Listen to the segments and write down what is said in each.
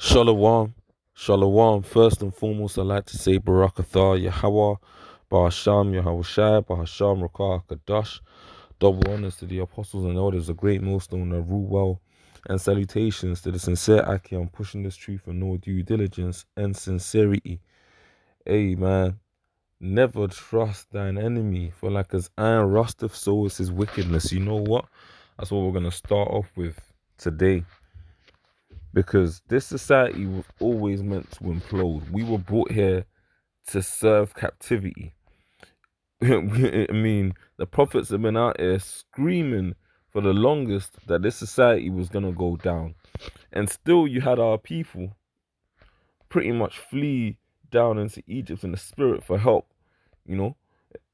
Shalom, shalom. First and foremost, I'd like to say Barakatha Yahweh, Bahasham Yahweh Shai, Bahasham Rakah Kadash. Double honors to the apostles and elders, a great millstone that rule well, and salutations to the sincere Aki on pushing this truth with no due diligence and sincerity. Hey man, never trust thine enemy, for like as iron rusteth, so is his wickedness. You know what? That's what we're gonna start off with today. Because this society was always meant to implode. We were brought here to serve captivity. I mean, the prophets have been out here screaming for the longest that this society was going to go down. And still, you had our people pretty much flee down into Egypt in the spirit for help, you know?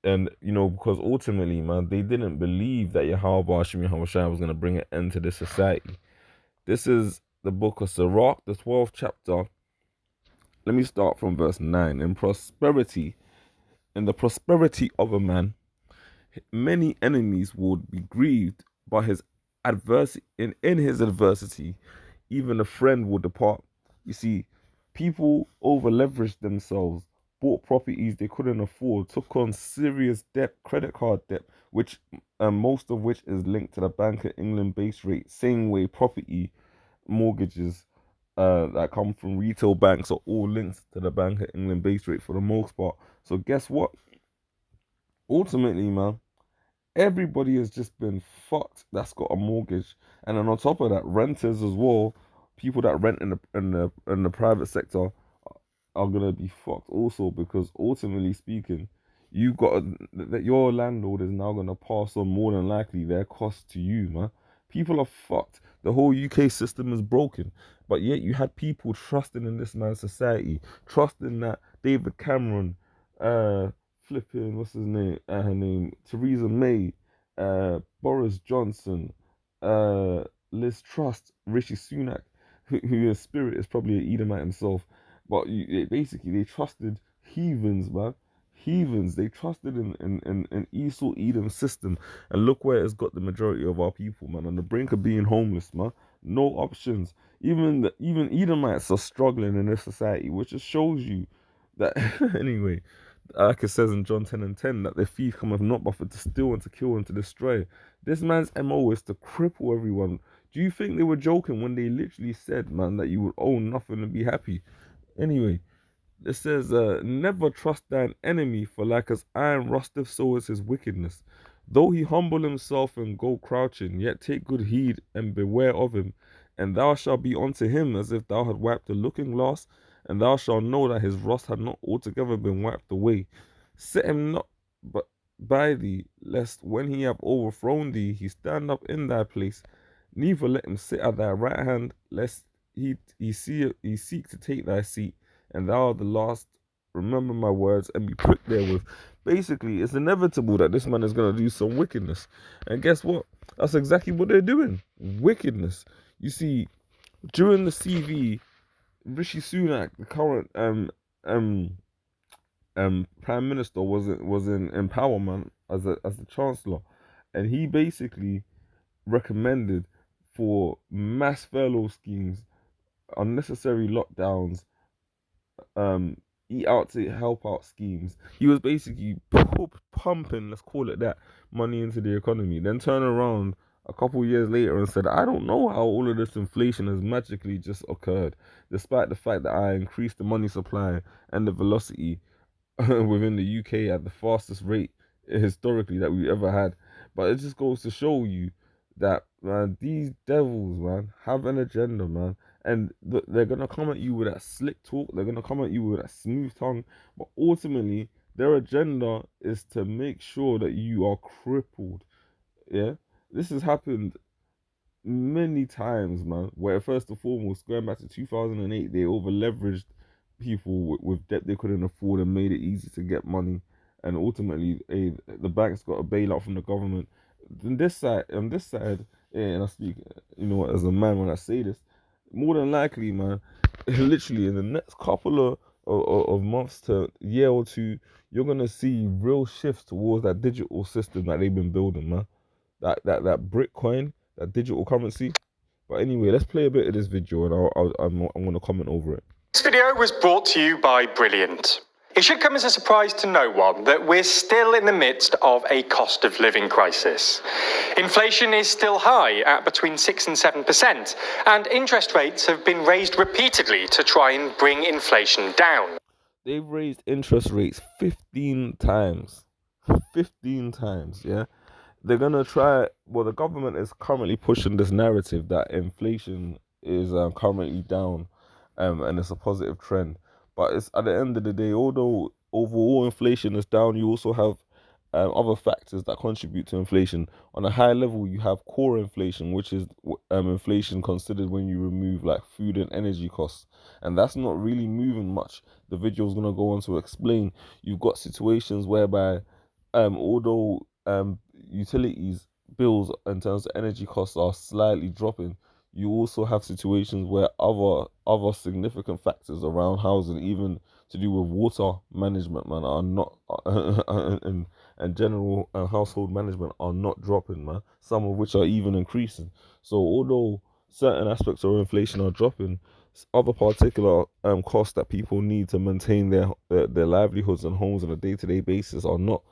Because ultimately, man, they didn't believe that Yahweh Hashem Yahweh Shai was going to bring an end to this society. This is the book of Sirach, the 12th chapter. Let me start from verse 9. In the prosperity of a man, many enemies would be grieved, but his adversity in his adversity, even a friend will depart. You see, people over leveraged themselves, bought properties they couldn't afford, took on serious debt, credit card debt, which most of which is linked to the Bank of England base rate. Same way property mortgages that come from retail banks are all linked to the Bank of England base rate for the most part. So guess what? Ultimately, man, everybody has just been fucked that's got a mortgage. And then on top of that, renters as well, people that rent in the private sector are gonna be fucked also, because ultimately speaking, you got that your landlord is now gonna pass on more than likely their cost to you, man. People are fucked. The whole UK system is broken, but yet you had people trusting in this man's society, trusting that David Cameron, flipping what's his name, her name, Theresa May, Boris Johnson, Liz Truss, Rishi Sunak, who in spirit is probably an Edomite himself. But basically, they trusted heathens, man. Heathens. They trusted in Esau Edom system. And look where it's got the majority of our people, man. On the brink of being homeless, man. No options. Even Edomites are struggling in this society, which just shows you that, anyway, like it says in John 10 and 10, that the thief cometh not but for to steal and to kill and to destroy. This man's MO is to cripple everyone. Do you think they were joking when they literally said, man, that you would own nothing and be happy? Anyway, it says, never trust thine enemy, for like as iron rusteth, so is his wickedness. Though he humble himself and go crouching, yet take good heed and beware of him. And thou shalt be unto him as if thou had wiped a looking glass, and thou shalt know that his rust had not altogether been wiped away. Set him not but by thee, lest when he have overthrown thee, he stand up in thy place. Neither let him sit at thy right hand, lest he seek to take thy seat, and thou art the last. Remember my words and be pricked therewith. Basically, it's inevitable that this man is gonna do some wickedness, and guess what? That's exactly what they're doing. Wickedness. You see, during the CV, Rishi Sunak, the current um prime minister, was in empowerment as the chancellor, and he basically recommended for mass furlough schemes, unnecessary lockdowns, um, eat out to help out schemes. He was basically pumping, let's call it that, money into the economy. Then turn around a couple years later and said, I don't know how all of this inflation has magically just occurred, despite the fact that I increased the money supply and the velocity within the UK at the fastest rate historically that we ever had. But it just goes to show you that, man, these devils, man, have an agenda, man. And they're gonna come at you with that slick talk. They're gonna come at you with that smooth tongue. But ultimately, their agenda is to make sure that you are crippled. Yeah, this has happened many times, man. Where first and foremost, going back to 2008, they over leveraged people with debt they couldn't afford and made it easy to get money. And ultimately, the banks got a bailout from the government. On this side, yeah, and I speak, as a man when I say this, more than likely, man, literally in the next couple of months to year or two, you're gonna see real shifts towards that digital system that they've been building, man. That Bitcoin, that digital currency, But anyway, let's play a bit of this video, and I'm going to comment over it. This video was brought to you by Brilliant. It should come as a surprise to no one that we're still in the midst of a cost of living crisis. Inflation is still high at between 6 and 7%, and interest rates have been raised repeatedly to try and bring inflation down. They've raised interest rates 15 times. 15 times, yeah? They're going to try, well, the government is currently pushing this narrative that inflation is currently down, and it's a positive trend. But it's at the end of the day, although overall inflation is down, you also have other factors that contribute to inflation. On a high level, you have core inflation, which is inflation considered when you remove like food and energy costs, and that's not really moving much. The video is going to go on to explain. You've got situations whereby although utilities bills in terms of energy costs are slightly dropping, you also have situations where other significant factors around housing, even to do with water management, man, are not and general household management are not dropping, man. Some of which are even increasing. So although certain aspects of inflation are dropping, other particular costs that people need to maintain their livelihoods and homes on a day-to-day basis are not.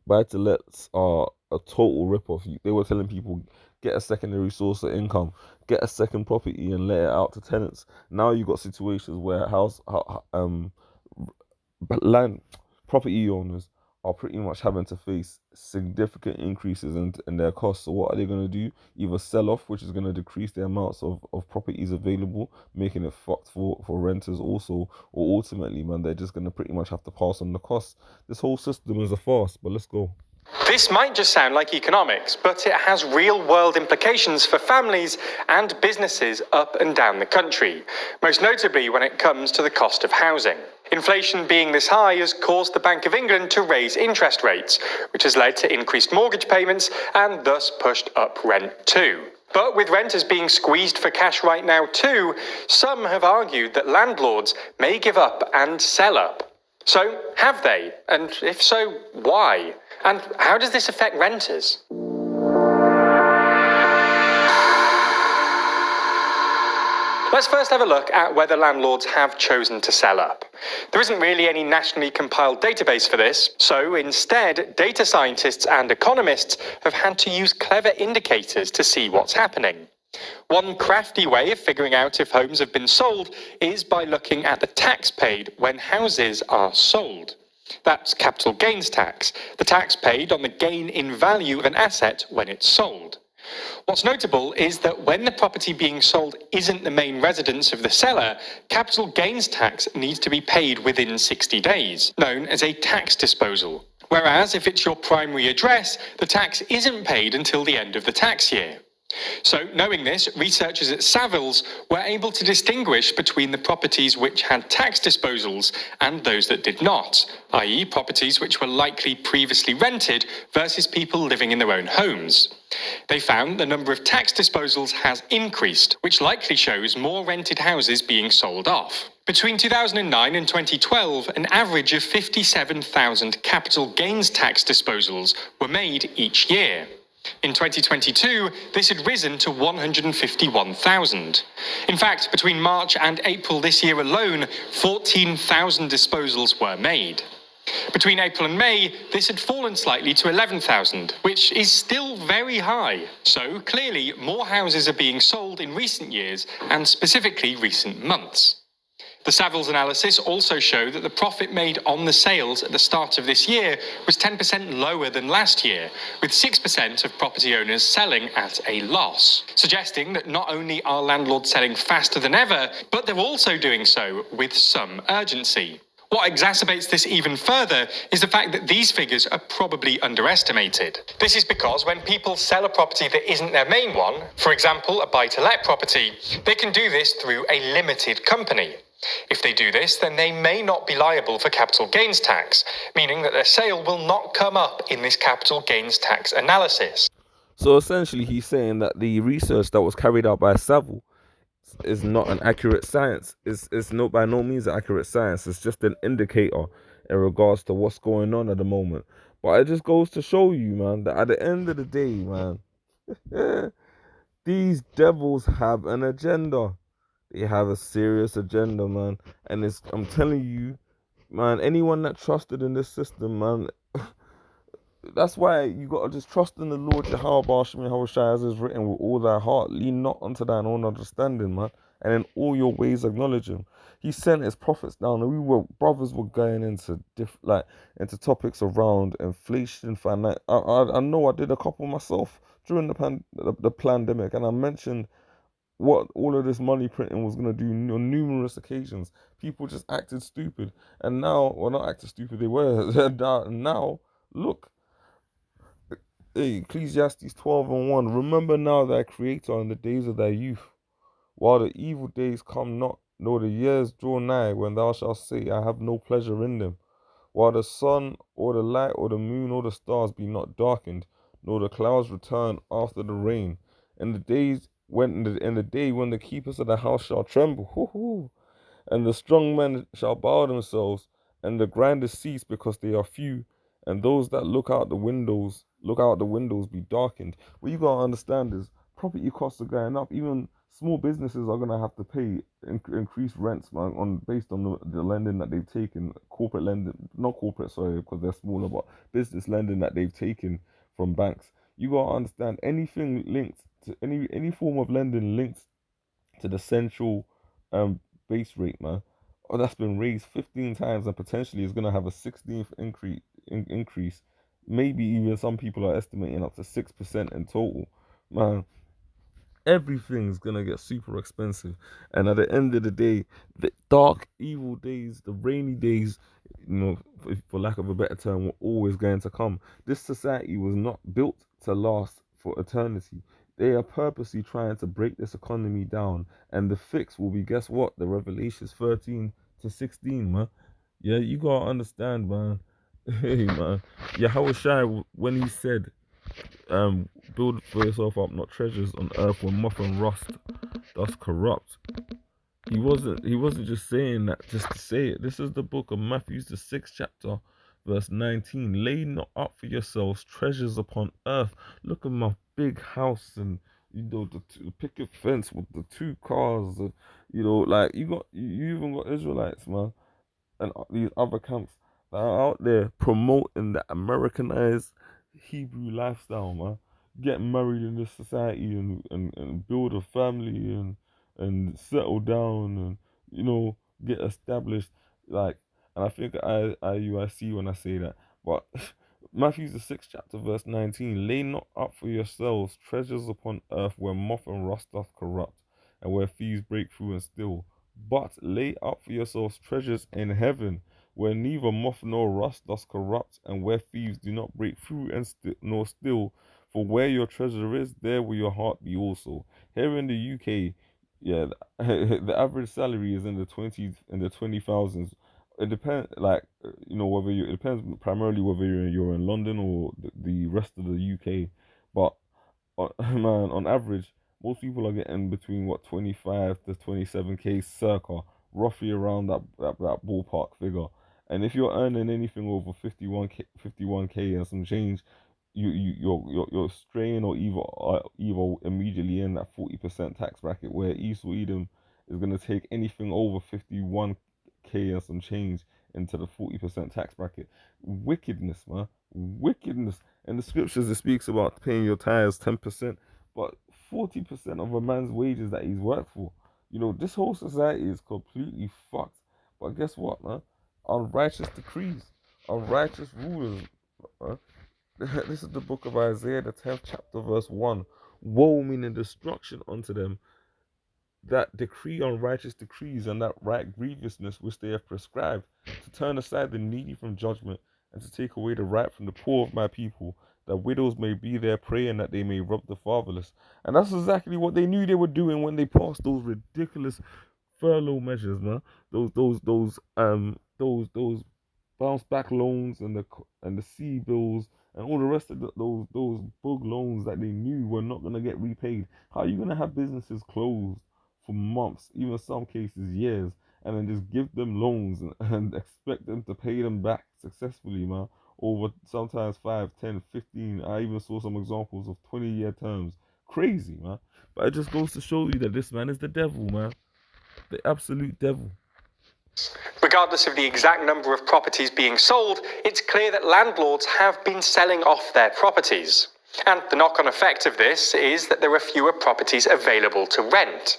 Buy-to-lets are a total rip-off. They were telling people, get a secondary source of income, get a second property and let it out to tenants. Now you got situations where land property owners are pretty much having to face significant increases in their costs. So what are they going to do? Either sell off, which is going to decrease the amounts of properties available, making it fucked for renters also, or ultimately, man, they're just going to pretty much have to pass on the costs. This whole system is a farce, but let's go. This might just sound like economics, but it has real-world implications for families and businesses up and down the country, most notably when it comes to the cost of housing. Inflation being this high has caused the Bank of England to raise interest rates, which has led to increased mortgage payments and thus pushed up rent too. But with renters being squeezed for cash right now too, some have argued that landlords may give up and sell up. So, have they? And if so, why? And how does this affect renters? Let's first have a look at whether landlords have chosen to sell up. There isn't really any nationally compiled database for this, so instead, data scientists and economists have had to use clever indicators to see what's happening. One crafty way of figuring out if homes have been sold is by looking at the tax paid when houses are sold. That's capital gains tax, the tax paid on the gain in value of an asset when it's sold. What's notable is that when the property being sold isn't the main residence of the seller, capital gains tax needs to be paid within 60 days, known as a tax disposal. Whereas if it's your primary address, the tax isn't paid until the end of the tax year. So, knowing this, researchers at Savills were able to distinguish between the properties which had tax disposals and those that did not, i.e. properties which were likely previously rented versus people living in their own homes. They found the number of tax disposals has increased, which likely shows more rented houses being sold off. Between 2009 and 2012, an average of 57,000 capital gains tax disposals were made each year. In 2022, this had risen to 151,000. In fact, between March and April this year alone, 14,000 disposals were made. Between April and May, this had fallen slightly to 11,000, which is still very high. So clearly, more houses are being sold in recent years, and specifically recent months. The Savills analysis also showed that the profit made on the sales at the start of this year was 10% lower than last year, with 6% of property owners selling at a loss, suggesting that not only are landlords selling faster than ever, but they're also doing so with some urgency. What exacerbates this even further is the fact that these figures are probably underestimated. This is because when people sell a property that isn't their main one, for example a buy-to-let property, they can do this through a limited company. If they do this, then they may not be liable for capital gains tax, meaning that their sale will not come up in this capital gains tax analysis. So essentially, he's saying that the research that was carried out by Savills is not an accurate science. It's not by no means an accurate science. It's just an indicator in regards to what's going on at the moment. But it just goes to show you, man, that at the end of the day, man, These devils have an agenda. They have a serious agenda, man. And I'm telling you, man, anyone that trusted in this system, man, that's why you gotta just trust in the Lord Jehovah Bashmi Yahushua as is written with all thy heart. Lean not unto thine own understanding, man. And in all your ways acknowledge him. He sent his prophets down, and brothers were going into into topics around inflation, finance. I know I did a couple myself during the pandemic, and I mentioned what all of this money printing was going to do on numerous occasions. People just acted stupid. And now, well, not acted stupid, they were. Now, look, hey, Ecclesiastes 12 and 1. Remember now thy Creator in the days of thy youth, while the evil days come not, nor the years draw nigh, when thou shalt say, I have no pleasure in them. While the sun or the light or the moon or the stars be not darkened, nor the clouds return after the rain, and the days when in the day when the keepers of the house shall tremble, and the strong men shall bow themselves, and the grinders cease because they are few, and those that look out the windows be darkened. What you gotta understand is property costs are going up. Even small businesses are gonna have to pay increased rents, man, on based on the lending that they've taken, corporate lending, not corporate, sorry, because they're smaller, but business lending that they've taken from banks. You gotta understand anything linked to any form of lending linked to the central um base rate, man. Oh, that's been raised 15 times and potentially is gonna have a 16th increase. Maybe even some people are estimating up to 6% in total. Man, everything's gonna get super expensive. And at the end of the day, the dark, evil days, the rainy days, for lack of a better term, were always going to come. This society was not built to last for eternity. They are purposely trying to break this economy down, and the fix will be, guess what? The Revelations 13 to 16, man. Yeah, you gotta understand, man. Hey, man. Yahweh Shai, when he said, build for yourself up not treasures on earth where moth and rust does corrupt. He wasn't just saying that just to say it. This is the book of Matthew, the 6th chapter, verse 19. Lay not up for yourselves treasures upon earth. Look at my big house, and the picket fence with the two cars, like you even got Israelites, man, and these other camps that are out there promoting the Americanized Hebrew lifestyle, man. Get married in this society and build a family and settle down and get established, like. And I think I see when I say that, but Matthew the 6th chapter verse 19: Lay not up for yourselves treasures upon earth where moth and rust doth corrupt, and where thieves break through and steal, but lay up for yourselves treasures in heaven, where neither moth nor rust does corrupt, and where thieves do not break through and nor steal. For where your treasure is, there will your heart be also. Here in the UK, yeah, the average salary is in the 20,000s. It depends, like whether it depends primarily whether you're in London or the rest of the UK, but man, on average, most people are getting between 25 to 27k circa, roughly around that ballpark figure. And if you're earning anything over 51k and some change, you're straying or either immediately in that 40% tax bracket, where Esau Edom is gonna take anything over 51k and some change into the 40% tax bracket. Wickedness, man, wickedness. In the scriptures, it speaks about paying your tithes 10%, but 40% of a man's wages that he's worked for. This whole society is completely fucked. But guess what, man? Unrighteous decrees, unrighteous rulers. Man. This is the book of Isaiah, the 10th chapter, verse 1. Woe, meaning destruction unto them that decree unrighteous decrees, and that right grievousness which they have prescribed, to turn aside the needy from judgment, and to take away the right from the poor of my people, that widows may be their prey, and that they may rob the fatherless. And that's exactly what they knew they were doing when they passed those ridiculous furlough measures, man. Those bounce back loans and the C bills and all the rest of those bug loans that they knew were not gonna get repaid. How are you gonna have businesses closed for months, even some cases years, and then just give them loans and expect them to pay them back successfully, man, over sometimes 5, 10, 15. I even saw some examples of 20-year terms Crazy, man. But it just goes to show you that this man is the devil, man. The absolute devil. Regardless of the exact number of properties being sold, it's clear that landlords have been selling off their properties. And the knock-on effect of this is that there are fewer properties available to rent.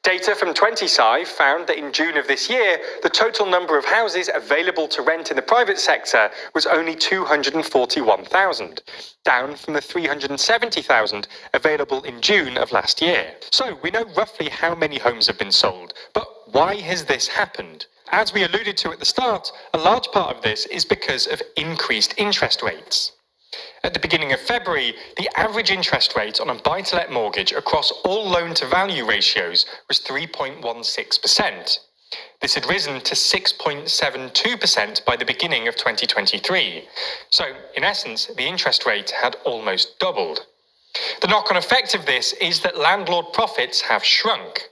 Data from 20Sci found that in June of this year, the total number of houses available to rent in the private sector was only 241,000, down from the 370,000 available in June of last year. So we know roughly how many homes have been sold, but why has this happened? As we alluded to at the start, a large part of this is because of increased interest rates. At the beginning of February, the average interest rate on a buy-to-let mortgage across all loan-to-value ratios was 3.16%. This had risen to 6.72% by the beginning of 2023. So, in essence, the interest rate had almost doubled. The knock-on effect of this is that landlord profits have shrunk.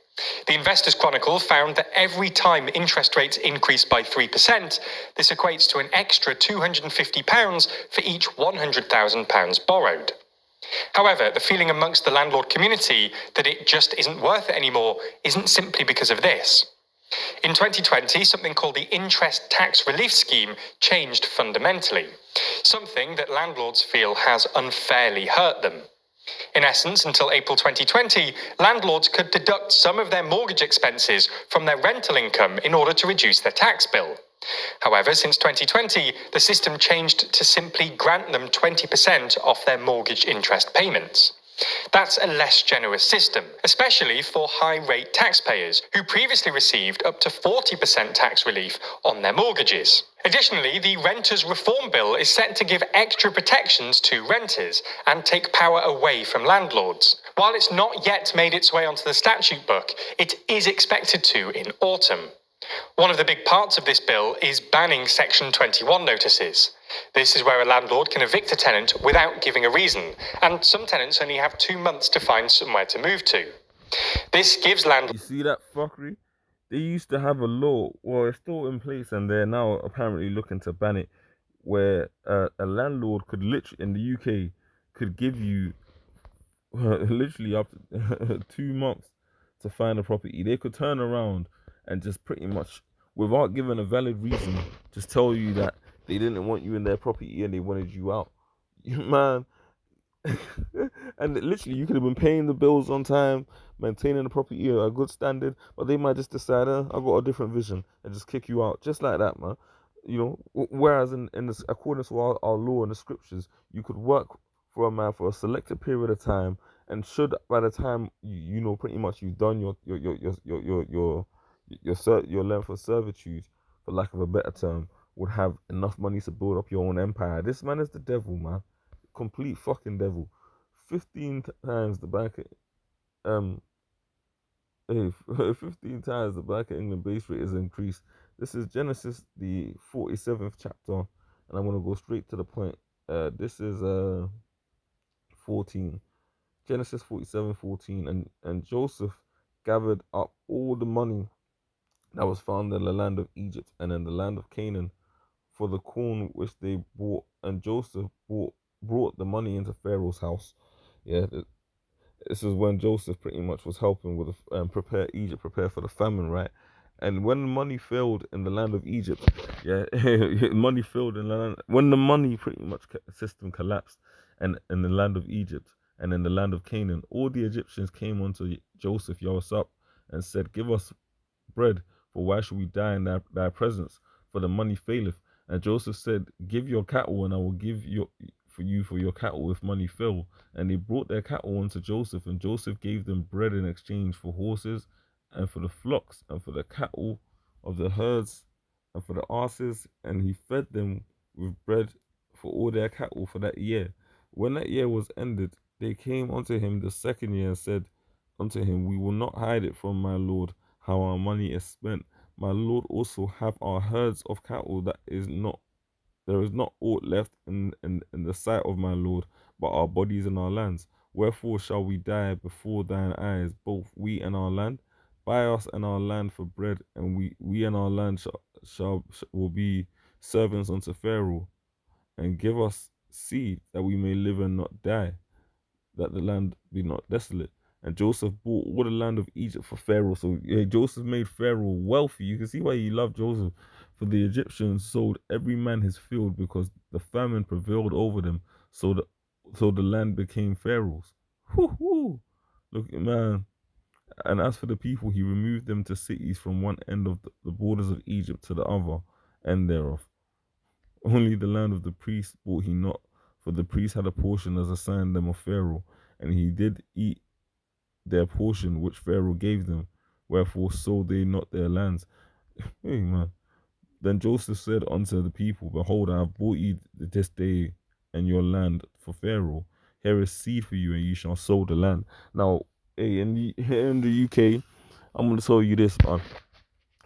The Investors Chronicle found that every time interest rates increase by 3%, this equates to an extra £250 for each £100,000 borrowed. However, the feeling amongst the landlord community that it just isn't worth it anymore isn't simply because of this. In 2020, something called the Interest Tax Relief Scheme changed fundamentally, something that landlords feel has unfairly hurt them. In essence, until April 2020, landlords could deduct some of their mortgage expenses from their rental income in order to reduce their tax bill. However, since 2020, the system changed to simply grant them 20% off their mortgage interest payments. That's a less generous system, especially for high-rate taxpayers who previously received up to 40% tax relief on their mortgages. Additionally, the Renters Reform Bill is set to give extra protections to renters and take power away from landlords. While it's not yet made its way onto the statute book, it is expected to in autumn. One of the big parts of this bill is banning Section 21 notices. This is where a landlord can evict a tenant without giving a reason, and some tenants only have 2 months to find somewhere to move to. This gives landlords... You see that fuckery? They used to have a law, well, it's still in place, and they're now apparently looking to ban it, where a landlord could literally, in the UK, could give you literally up to 2 months to find a property. They could turn around and just pretty much, without giving a valid reason, just tell you that they didn't want you in their property and they wanted you out. Man. And literally, you could have been paying the bills on time, maintaining the property at a good standard, but they might just decide, I've got a different vision, and just kick you out, just like that, man. You know, whereas in this, according to our law and the scriptures, you could work for a man for a selected period of time, and should by the time you know pretty much you've done your length of servitude, for lack of a better term, would have enough money to build up your own empire. This man is the devil, man. Complete fucking devil. 15 times the Bank of, 15 times the Bank of England base rate is increased. This is Genesis, the 47th chapter, and I'm gonna go straight to the point. This is 14. Genesis 47:14, and Joseph gathered up all the money that was found in the land of Egypt and in the land of Canaan for the corn which they bought, and Joseph brought the money into Pharaoh's house. Yeah, this is when Joseph pretty much was helping with prepare for the famine, right? And when the money failed in the land of Egypt, yeah, money failed in the land. When the money pretty much system collapsed, and in the land of Egypt and in the land of Canaan, all the Egyptians came unto Joseph, Yawasap, and said, "Give us bread, for why should we die in thy presence? For the money faileth." And Joseph said, "Give your cattle, and I will give for your cattle if money fail." And they brought their cattle unto Joseph, and Joseph gave them bread in exchange for horses, and for the flocks, and for the cattle of the herds, and for the asses, and he fed them with bread for all their cattle for that year. When that year was ended, they came unto him the second year and said unto him, "We will not hide it from my lord how our money is spent. My lord also have our herds of cattle, there is not aught left in the sight of my lord, but our bodies and our lands. Wherefore shall we die before thine eyes, both we and our land? Buy us and our land for bread, and we and our land will be servants unto Pharaoh, and give us seed that we may live and not die." that the land be not desolate. And Joseph bought all the land of Egypt for Pharaoh. So yeah, Joseph made Pharaoh wealthy. You can see why he loved Joseph. For the Egyptians sold every man his field because the famine prevailed over them. So the land became Pharaoh's. Whoo. Look, man. And as for the people, he removed them to cities from one end of the borders of Egypt to the other end thereof. Only the land of the priests bought he not, for the priests had a portion as assigned them of Pharaoh, and he did eat their portion which Pharaoh gave them, wherefore sold they not their lands. Hey man. Then Joseph said unto the people, Behold, I have bought you this day and your land for Pharaoh. Here is seed for you, and you shall sow the land. Now, hey, here in the UK, I'm gonna tell you this, man.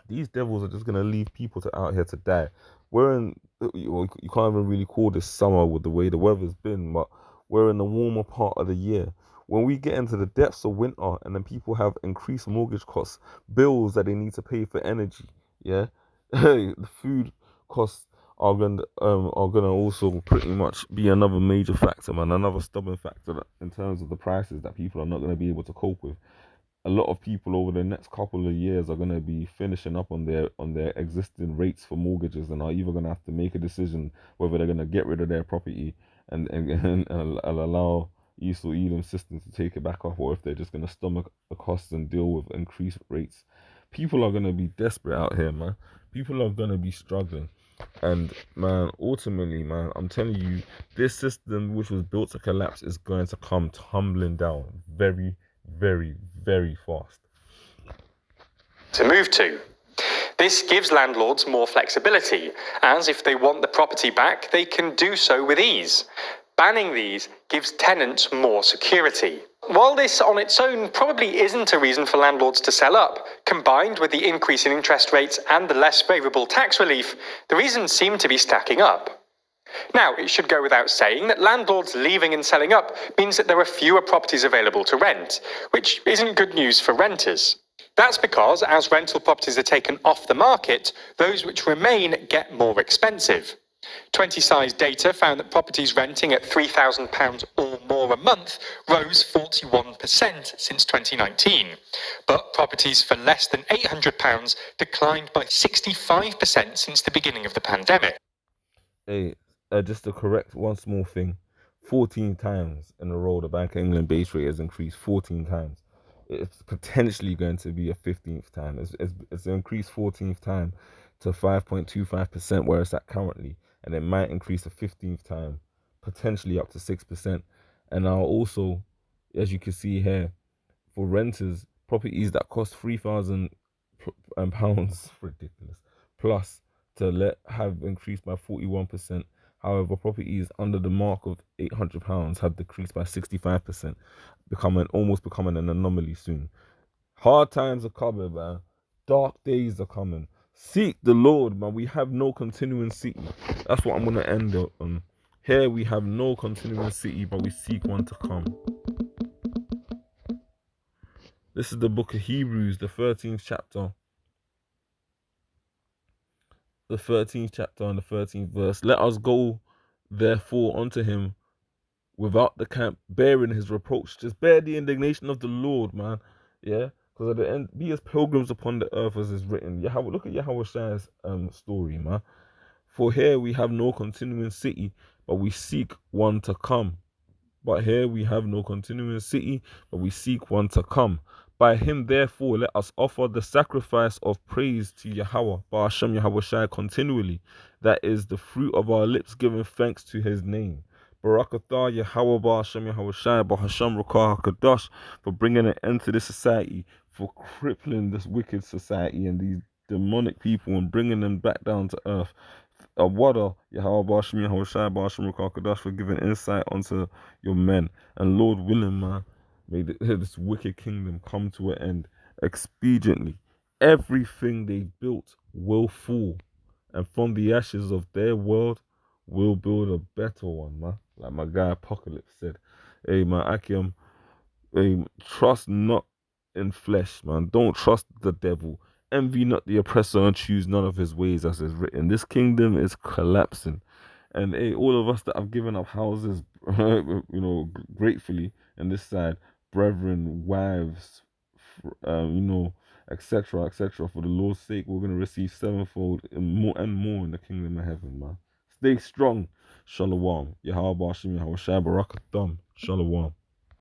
These devils are just gonna leave people out here to die. We're in, you can't even really call this summer with the way the weather's been, but we're in the warmer part of the year. When we get into the depths of winter, and then people have increased mortgage costs, bills that they need to pay for energy, yeah, the food costs are gonna also pretty much be another major factor, man, another stubborn factor in terms of the prices that people are not gonna be able to cope with. A lot of people over the next couple of years are going to be finishing up on their existing rates for mortgages, and are either going to have to make a decision whether they're going to get rid of their property and allow East or Elam systems to take it back up, or if they're just going to stomach the costs and deal with increased rates. People are going to be desperate out here, man. People are going to be struggling. And man, ultimately, man, I'm telling you, this system which was built to collapse is going to come tumbling down very, very, very fast. To move to. This gives landlords more flexibility, as if they want the property back, they can do so with ease. Banning these gives tenants more security. While this on its own probably isn't a reason for landlords to sell up, combined with the increase in interest rates and the less favourable tax relief, the reasons seem to be stacking up. Now, it should go without saying that landlords leaving and selling up means that there are fewer properties available to rent, which isn't good news for renters. That's because, as rental properties are taken off the market, those which remain get more expensive. 20size data found that properties renting at £3,000 or more a month rose 41% since 2019, but properties for less than £800 declined by 65% since the beginning of the pandemic. Hey, just to correct one small thing, 14 times in a row the Bank of England base rate has increased 14 times. It's potentially going to be a 15th time. It's increased 14th time to 5.25% where it's at currently, and it might increase a 15th time, potentially up to 6%. And now also, as you can see here, for renters, properties that cost £3,000 ridiculous plus to have increased by 41%. However, properties under the mark of £800 have decreased by 65%, almost becoming an anomaly soon. Hard times are coming, man. Dark days are coming. Seek the Lord, man. We have no continuing city. That's what I'm gonna end up on. Here we have no continuing city, but we seek one to come. This is the book of Hebrews, the 13th chapter. The 13th chapter and the 13th verse. Let us go, therefore, unto him without the camp, bearing his reproach. Just bear the indignation of the Lord, man. Yeah? Because at the end, be as pilgrims upon the earth as is written. Look at Yahushai's story, man. For here we have no continuing city, but we seek one to come. But here we have no continuing city, but we seek one to come. By him, therefore, let us offer the sacrifice of praise to Yahweh, Ba'ashem Yahushai, continually. That is the fruit of our lips, giving thanks to his name. Barakatah Yahweh, Ba'ashem Yahushai, Ba'ashem Rakah HaKadosh, for bringing an end to this society, for crippling this wicked society and these demonic people and bringing them back down to earth. Awada Yahweh Ba'ashem Yahushai, Ba'ashem Rakah HaKadosh, for giving insight onto your men. And Lord willing, man, may this wicked kingdom come to an end expediently. Everything they built will fall, and from the ashes of their world, we'll build a better one, man. Like my guy Apocalypse said. Hey, man, Akim, hey, trust not in flesh, man. Don't trust the devil. Envy not the oppressor and choose none of his ways, as is written. This kingdom is collapsing. And hey, all of us that have given up houses, gratefully, and this side, brethren, wives, etc., etc. For the Lord's sake, we're gonna receive sevenfold and more in the kingdom of heaven, man. Stay strong. Shalom. Yahweh Hashem, Yahweh Shai Barakatham. Shalom.